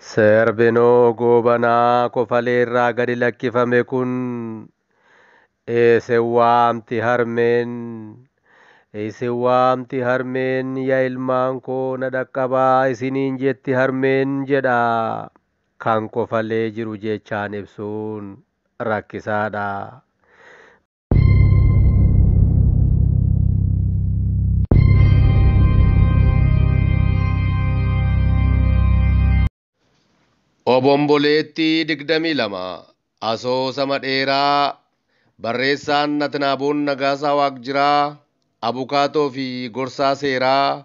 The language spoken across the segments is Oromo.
Serbinoo goobanaa kofaleerraa gadi lakkifame kun isin waamti harmeen. Isin waamti harmeen yaa ilmaan koo na dhaqqabaa isiniin jetti harmeen jedha. Kan kofalee jiru jechaan ibsuun rakkisaadha. Obomboleettii 22 Asoosama dheeraa barreessaan Natnaaboon Nagaasaa Waaqjiraa Abukaatoo fi Gorsaa Seeraa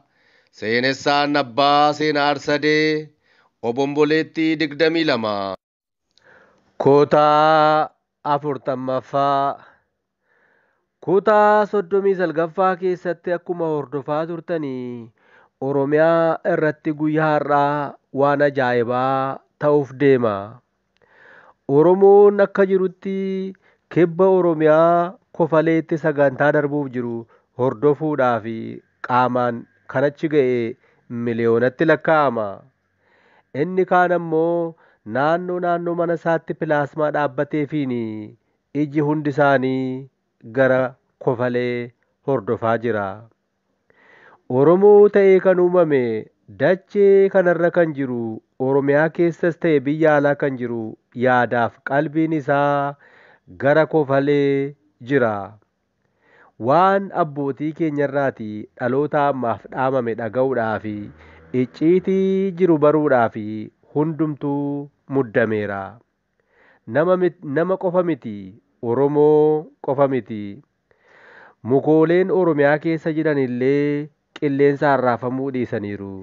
Seenessaan Abbaa Seenaa Arsadee Obomboleettii 22 Kutaa 40ffaa Kutaa 39ffaa keessatti akkuma hordofaa turtanii Oromiyaa irratti guyyaa har'aa waan ajaa'ibaa ta'uuf deema. Oromoon akka jirutti kibba Oromiyaa kofaleetti sagantaa darbuuf jiru hordofuudhaaf qaamaan kan achi ga'e miliyoonatti lakkaa'ama. Inni kaan ammoo naannoo mana isaatti pilaasmaa dhaabbateefiin iji hundi isaanii gara kofalee hordofaa jira. Oromoo ta'ee kan uumame dachee kanarra kan jiru Oromiyaa keessas ta'e biyya alaa kan jiru yaadaaf qalbiin isaa gara kofalee jira. Waan abbootii keenyarraati dhaloota ammaaf dhaamame dhaga'uudhaaf icciitii jiru baruudhaaf hundumtuu muddameera. Nama qofa miti, Oromoo qofa miti. Mukooleen Oromiyaa keessa jiran illee qilleensa harraafamuu dhiisaniiru.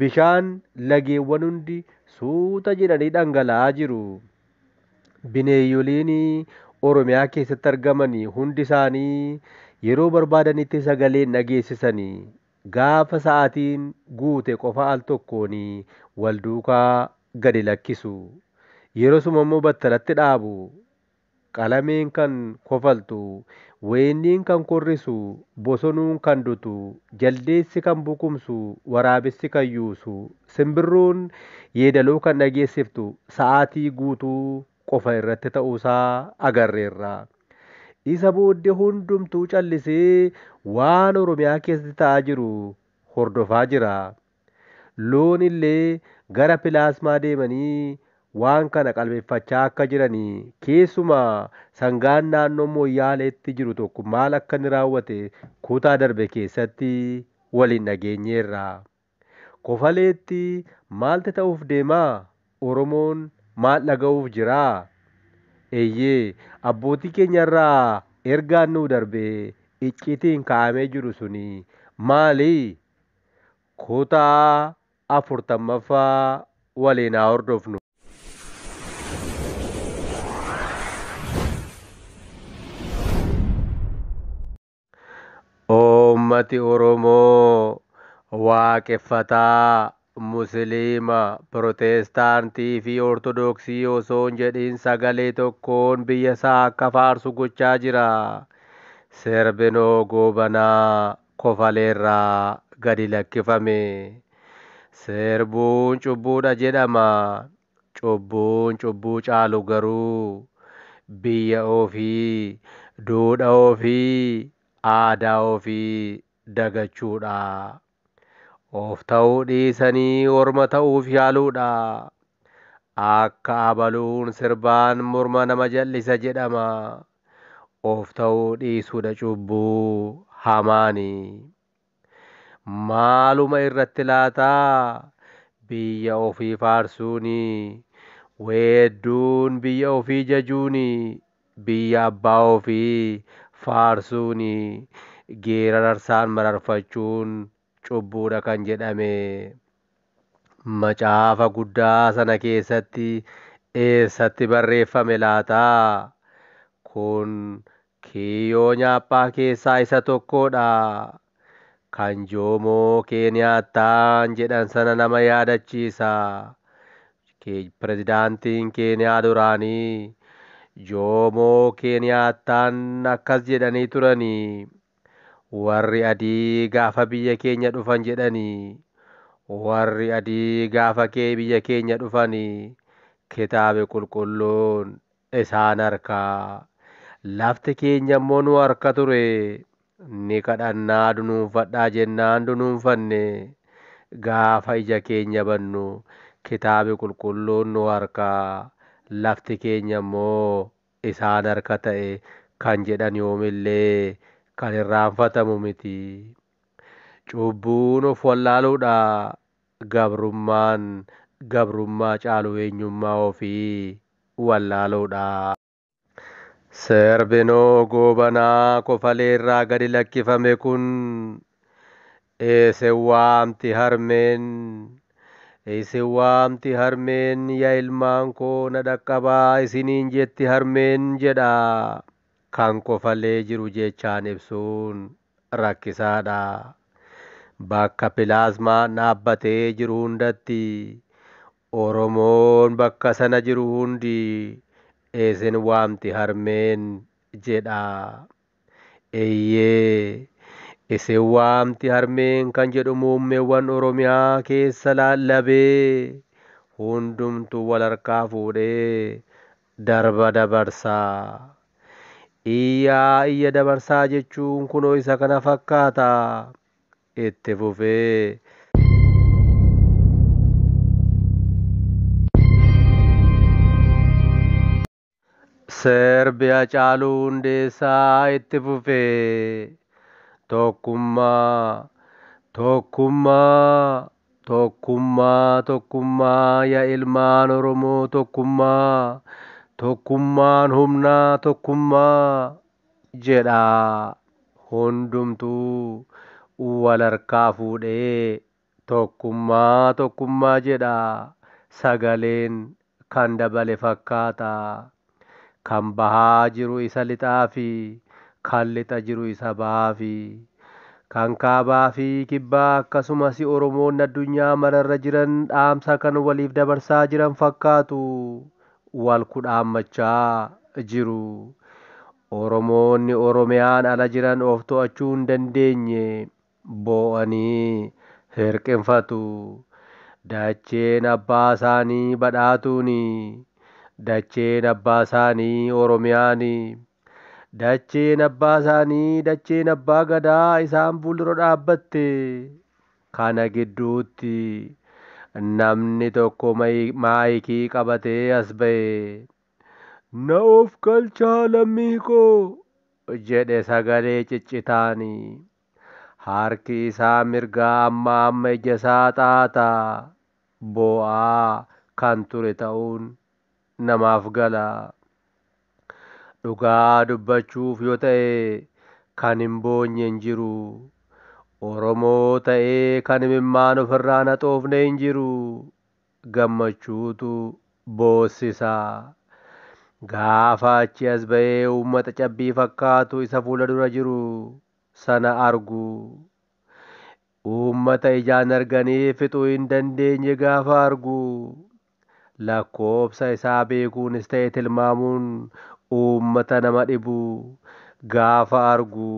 Bishaan lageewwan hundi suuta jedhanii dhangala'aa jiru. Bineeyyoliin Oromiyaa keessatti argaman hundi isaanii yeroo barbaadanitti sagalee dhageessisanii gaafa sa'aatiin guute qofa al tokkoon wal duukaa gadi lakkisu. Yeroo suma immoo battalatti dhaabu. Qalameen kan kofaltu, weenniin kan korrisu, bosonuun kan dutu, jaldeessi kan bukumsu, waraabessi kan yuusu, simbirruun yeedaloo kan dhageessiftu sa'aatii guutuu qofa irratti ta'uusaa agarreerra. Isa booddee hundumtuu callisee waan Oromiyaa keessatti ta'aa jiru hordofaa jira. Loon illee gara pilaasmaa deemanii waan kana qalbeeffachaa akka jiranii keessumaa sangaan naannoo Mooyyaaleetti jiru tokko maal akka inni raawwate kutaa darbe keessatti waliin dhageenyeerra. Kofaleetti maaltu ta'uuf deemaa? Oromoon maal dhaga'uuf jiraa? Eeyyee abbootii keenyarraa ergaan nuu darbe icciitiin kaa'amee jiru suni maali? Kutaa 40ffaa waliin haa hordofnu. Uummati Oromoo waaqeffataa, Musliima, Pirootestaantii fi Ortodoksii osoo hin jedhin sagalee tokkoon biyya isaa akka faarsu gochaa jira. Serbinoo goobanaa kofaleerraa gadi lakkifame. Serbuun cubbuudha jedhama. Cubbuun cubbuu caalu garuu biyya ofii, duudhaa ofii, aadaa ofii dagachuudha. Of ta'uu dhiisanii orma ta'uuf yaaluudha. Akka abaluun sirbaan morma nama jal'isa jedhama. Of ta'uu dhiisuudha cubbuu hamaani. Maaluma irratti laataa? Biyya ofii faarsuuni. Weedduun biyya ofii jajuuni. Biyya abbaa ofii faarsuuni. Geerarsaan mararfachuun cubbuudha kan jedhame. Macaafa guddaa sana keessatti eessatti barreeffame laataa? Kun kiyyoo nyaaphaa keessaa isa tokkodha. Kan Joomoo Keeniyaattaan jedhan sana nama yaadachiisa. Pirezidaantiin Keeniyaa duraanii Joomoo Keeniyaattaan akkas jedhanii turanii. Warri adii gaafa biyya keenya dhufan jedhanii warri adii gaafa kee biyya keenya dhufanii kitaaba qulqulluun isaan harkaa. Lafti keenya immoo nu harka ture. Ni kadhannaa dunuunfadhaa jennaan dunuunfanne. Gaafa ija keenya bannu kitaaba qulqulluun nu harkaa. Lafti keenya immoo isaan harka ta'e kan jedhan yoomillee kan irraanfatamu miti. Cubbuun of wallaaluudha. Gabrummaan gabrummaa caalu eenyummaa ofii wallaaluudha. Serbinoo goobanaa kofalee irraa gadi lakkifame kun isin waamti harmeen. Isin waamti harmeen yaa ilmaan koo na dhaqqabaa isiniin jetti harmeen jedha. Kan kofalee jiru jechaan ibsuun rakkisaadha. Bakka pilaasmaan dhaabbatee jiru hundatti Oromoon bakka sana jiru hundi isin waamti harmeen jedha. Eeyyee isin waamti harmeen kan jedhu muummeewwan Oromiyaa keessa laallabee hundumtuu wal harkaa fuudhee darba dabarsaa. Iyyaa iyya dabarsaa jechuun kunoo isa kana fakkaata. Itti fufee Serbiyaa Hacaaluu Hundeessaa itti fufee tokkummaa tokkummaa tokkummaa tokkummaa yaa ilmaan Oromoo tokkummaa tokkummaan humnaa tokkummaa jedha. Hundumtuu wal harkaa fuudhee tokkummaa tokkummaa jedha. Sagaleen kan dabale fakkaata. Kan bahaa jiru isa lixaa fi kan lixa jiru isa bahaa fi kan kaabaa fi kibbaa akkasumas Oromoon addunyaa mararra jiran dhaamsa kan waliif dabarsaa jiran fakkaatu. Wal kudhaammachaa jiru. Oromoonni Oromiyaan ala jiran of to'achuu hin dandeenye boo'anii hirqinfatu. Dacheen abbaa isaanii badhaatuuni. Dacheen abbaa isaanii Oromiyaani. Dacheen abbaa isaanii dacheen abbaa gadaa isaan fuuldura dhaabbatte. Kana gidduutti namni tokko maayikii qabatee as ba'e. Na of galchaa lammii koo jedhe sagalee ciccitaani. Harki isaa mirgaa amma ija isaa xaaxa. Boo'aa kan ture ta'uun namaaf gala. Dhugaa dubbachuuf yoo ta'e kan hin boonye hin jiru. Oromoo ta'ee kan imimmaan ofirraa naxoofne hin jiru. Gammachuutu boossisa. Gaafa achi as ba'ee uummata cabbii fakkaatu isa fuula dura jiru sana argu. Uummata ijaan arganii fixuu hin dandeenye gaafa argu. Lakkoobsa isaa beekuunis ta'e tilmaamuun uummata nama dhibu gaafa argu.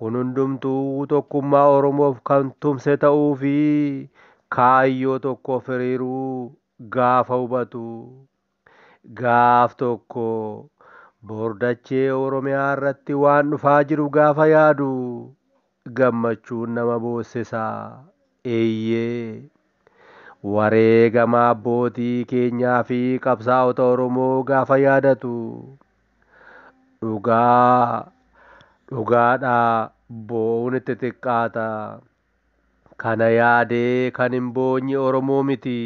Kun hundumtuu tokkummaa Oromoof kan tumse ta'uu fi kaayyoo tokkoof hiriiruu gaafa hubatu. Gaaf tokko bordachee Oromiyaa irratti waan dhufaa jiru gaafa yaadu gammachuun nama boossisa. Eeyyee wareegama abbootii keenyaa fi qabsaa'ota Oromoo gaafa yaadatu dhugaadhaa boo'uun itti xiqqaata. Kana yaadee kan hin boonye Oromoo miti.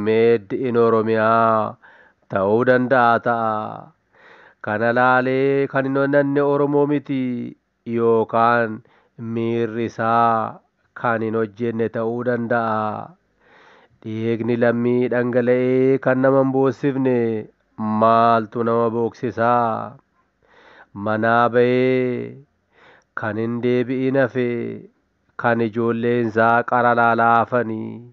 Made in Oromiyaa ta'uu danda'a ta'a. Kana laalee kan hin onnanne Oromoo miti yookaan miirri isaa kan hin hojjenne ta'uu danda'a. Dhiigni lammii dhangala'ee kan nama hin boossifne maaltu nama booksisaa? Manaa ba'ee kan hin deebi'in hafe kan ijoolleen isaa qara laalaa hafanii.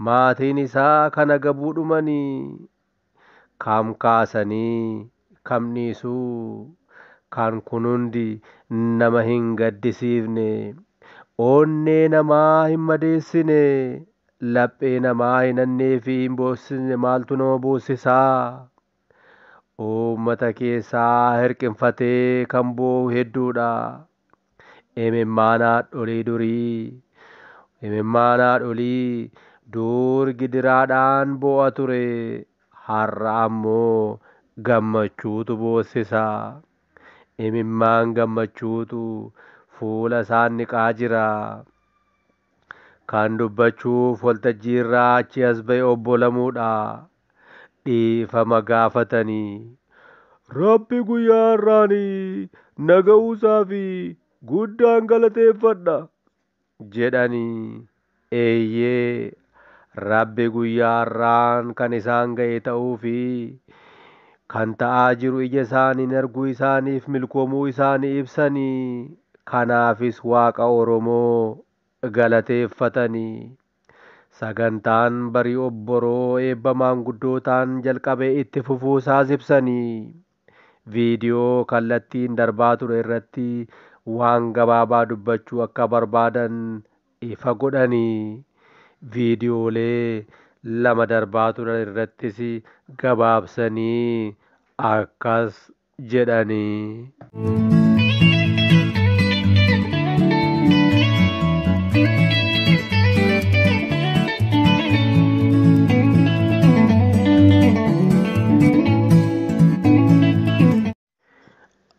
Maatiin isaa kan agabuu dhumanii. Kam kaasanii kam dhiisuu kan kun hundi nama hin gaddisiifne. onnee namaa hin madeessine, laphee namaa hin hannee fi hin boossisne maaltu nama boossisaa? Uummata keessaa hirqinfatee kan boo'u hedduudha. Imimmaan haadholii durii, imimmaan haadholii dur gidiraadhaan boo'a ture. Har'a ammoo gammachuutu boossisa. Imimmaan gammachuutu fuula isaan niqaa jira. Kan dubbachuuf waltajjii irraa achi as ba'e obbo Lamuudha. Dhiifama gaafatanii. Rabbi guyyaa har'aanii naga'uusaa fi guddaan galateeffadha jedhanii. Eeyyee Rabbi guyyaa har'aan kan isaan ga'e ta'uu fi kan ta'aa jiru ija isaaniin arguu isaaniif milkoomuu isaanii ibsanii. Kanaafis Waaqa Oromoo galateeffatanii. Sagantaan barii obboroo eebba maanguddootaan jalqabee itti fufuusaas ibsanii. Viidiyoo kallattiin darbaa ture irratti waan gabaabaa dubbachuu akka barbaadan ifa godhanii. Viidiyoolee 2 darbaa turan irrattis gabaabsanii akkas jedhanii.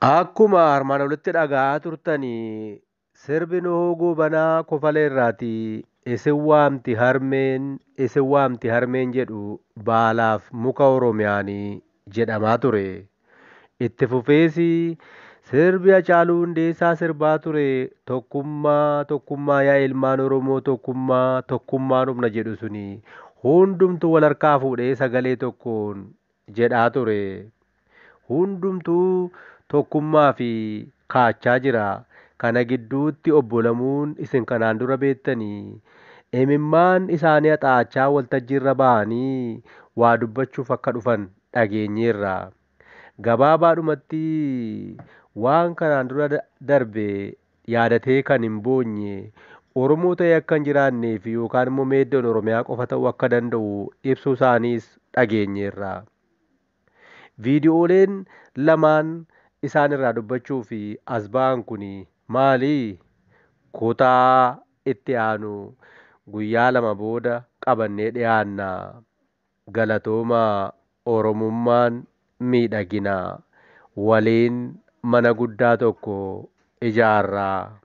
Akkuma armaan olitti dhaga'aa turtanii sirbi Nuhuu Goobanaa Kofalee irraati. Isin waamti harmeen jedhu baalaaf muka Oromiyaanii jedhamaa ture. Itti fufees sirbi Hacaaluu Hundeessaa sirbaa ture. Tokkummaa yaa ilmaan Oromoo tokkummaan humna jedhu suni hundumtuu wal harkaa fuudhee sagalee tokkoon jedhaa ture. Hundumtuu tokkummaa fi kaachaa jira. Kana gidduutti obbo Lamuun isin kanaan dura beektanii imimmaan isaanii haxaachaa waltajjiirra ba'anii waa dubbachuuf akka dhufan dhageenyeerra. Gabaabaadhumatti waan kanaan dura darbe yaadatee kan hin boonye Oromoo ta'ee akka hin jiraannee fi yookaan immoo meeddoon Oromiyaa qofa ta'uu akka danda'u ibsuu isaaniis dhageenyeerra. Viidiyooleen lamaan isaan irraa dubbachuu fi as ba'an kun maali? Kutaa itti aanu guyyaa 2 booda qabannee dhiyaanna. Galatoomaa. Oromummaan miidhagina. Waliin mana guddaa tokko ijaarraa.